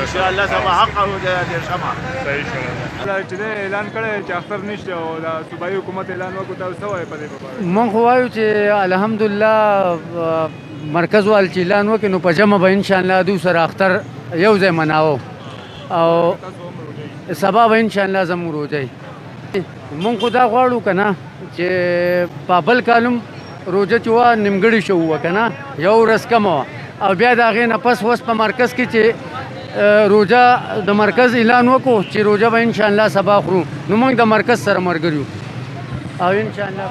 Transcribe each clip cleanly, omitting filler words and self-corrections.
ان شاء الله سبا حق او د شمع صحیح شو چې اعلان کړی چې اختر نشته او د صوبایي حکومت اعلان وکړو تاسو څه وایي په دې باره مونږ خو وایو چې الحمدلله مرکز وال چې اعلان وکړي نو په جمع به انشاءالله دوی سره اختر یو ځای مناوو او سبا به انشاءالله زموږ روژه مونږ خو دا غواړو که نه چې په بل کالم روژه چې وه نیمګړې شو وه که نه یو ورځ کمه وه او بیا د هغې نه پس اوس په مرکز کې چې روژه د مرکز اعلان وکړو چې روژه به انشاءالله سبا خورو نو موږ د مرکز سره ملګري یو او انشاءالله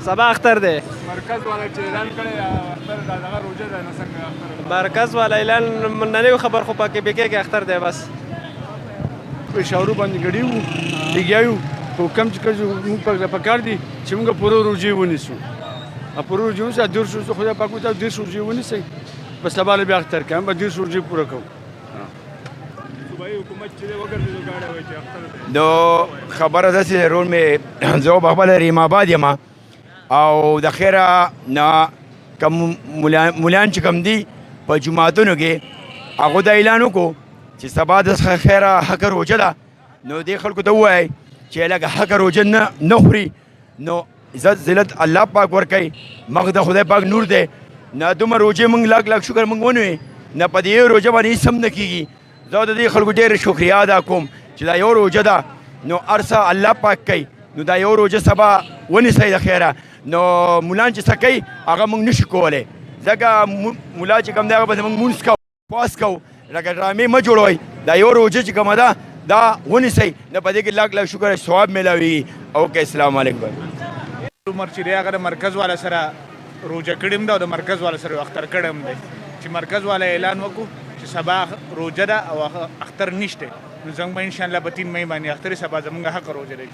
سبا اختر دی مرکز والا چې اعلان کړی اختر دا دغه روژه ده نو څنګه اختر مرکز والا اعلان نه نه خبر خو پکې بیکې کې اختر دی بس په شاورو باندې غړي وو لګیاو خو کم چې کړو موږ په کار دي چې موږ پوره روژه ونیسو ا پوره روژه ونیسو در شو خدای پاک ته در روژه ونیسي په سبا له بیا اختر کوم به در روژه پوره کوم صوبایي حکومت چې وګرځي غاړه وایي چې اختر دی نو خبره ده چې رول مې زه په خپل ریم آباد یم او د خیره نه کوم مولان چې کوم دي په جوماتونو کې هغو دا اعلان وکړو چې سبا د خیره حق روژه ده نو دې خلکو ته ووایئ چې لکه حق روژه نه خوري نو عزت ذلت الله پاک ورکوي مخ د خدای پاک نور دی نه دومره روژې موږ لاک لاک شکر موږ ونوي نه په دې روژه باندې هېڅ هم نه کېږي زه د دې خلکو ډېره شکریا ادا کوم چې دا یو روژه ده نو هر څه الله پاک کوي نو دا یو روژه سبا ونیسئ د خیره نو مولان چې څه کوي هغه موږ نشو کولی ځکه ملا چې کوم دی هغه به زموږ مونځ کوو پاس کوو لکه ډرامې مه جوړوئ دا یو روژه چې کومه ده دا ونیسئ نه په دې کې لاک لاک شکر ثواب میلاویږي اوکې السلام علیکم عمر چې دی هغه د مرکز والا سره روژه کړې ده او د مرکز والا سره اختر کړی هم دی چې مرکز والا اعلان وکړو چې سبا روژه ده او اختر نشته نو زموږ به انشاءالله په 3 مې باندې اختر سبا زموږ حق روژه دی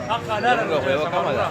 حق ادا